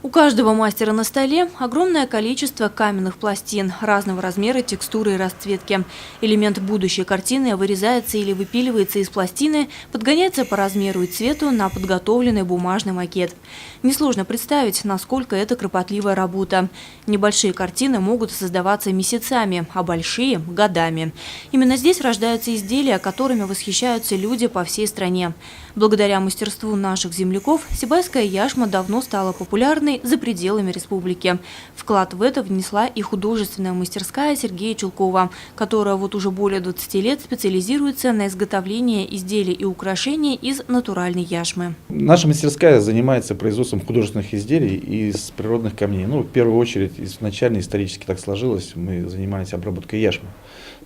У каждого мастера на столе огромное количество каменных пластин разного размера, текстуры и расцветки. Элемент будущей картины вырезается или выпиливается из пластины, подгоняется по размеру и цвету на подготовленный бумажный макет. Несложно представить, насколько это кропотливая работа. Небольшие картины могут создаваться месяцами, а большие – годами. Именно здесь рождаются изделия, которыми восхищаются люди по всей стране. Благодаря мастерству наших земляков сибайская яшма давно стала популярной за пределами республики. Вклад в это внесла и художественная мастерская Сергея Чулкова, которая вот уже более 20 лет специализируется на изготовлении изделий и украшений из натуральной яшмы. Наша мастерская занимается производством художественных изделий из природных камней. В первую очередь, изначально исторически так сложилось, мы занимались обработкой яшмы.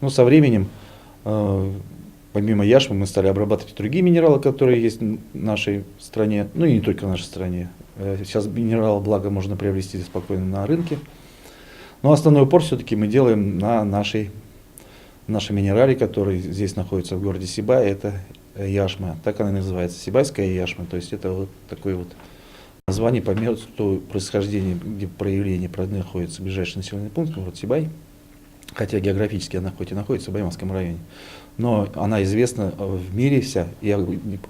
Но со временем, помимо яшмы, мы стали обрабатывать другие минералы, которые есть в нашей стране, и не только в нашей стране. Сейчас минералы, благо, можно приобрести спокойно на рынке. Но основной упор все-таки мы делаем на нашей минерале, который здесь находится в городе Сибай. Это яшма. Так она и называется, сибайская яшма. То есть это вот такое вот название по месту происхождения, где проявление находится ближайший населенный пункт, город Сибай. Хотя географически она хоть и находится в Баймакском районе, но она известна в мире вся, я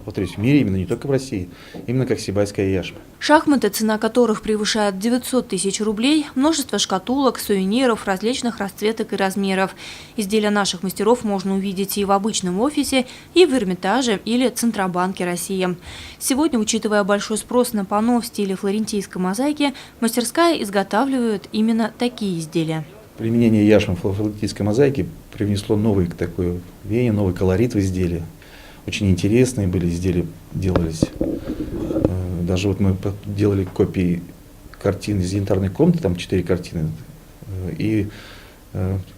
повторюсь, в мире именно, не только в России, именно как сибайская яшма. Шахматы, цена которых превышает 900 тысяч рублей, множество шкатулок, сувениров различных расцветок и размеров. Изделия наших мастеров можно увидеть и в обычном офисе, и в Эрмитаже или Центробанке России. Сегодня, учитывая большой спрос на панно в стиле флорентийской мозаики, мастерская изготавливает именно такие изделия. Применение яшмы в флорентийской мозаике привнесло новый такой веяние, новый колорит в изделия. Очень интересные были изделия, делались. Даже вот мы делали копии картин из янтарной комнаты, там 4 картины. И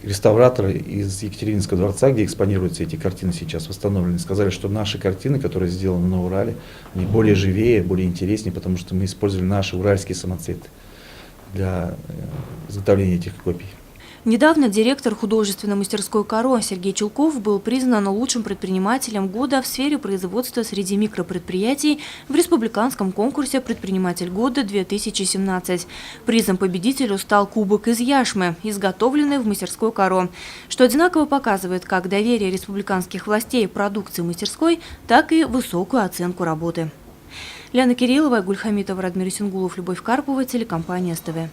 реставраторы из Екатерининского дворца, где экспонируются эти картины сейчас восстановлены, сказали, что наши картины, которые сделаны на Урале, они более живее, более интереснее, потому что мы использовали наши уральские самоцветы для изготовления этих копий. Недавно директор художественной мастерской «Каро» Сергей Чулков был признан лучшим предпринимателем года в сфере производства среди микропредприятий в республиканском конкурсе «Предприниматель года-2017». Призом победителю стал кубок из яшмы, изготовленный в мастерской «Каро», что одинаково показывает как доверие республиканских властей продукции мастерской, так и высокую оценку работы. Лена Кириллова, Гульхамитова, Радмир Исенгулов, Любовь Карпова, телекомпания СТВ.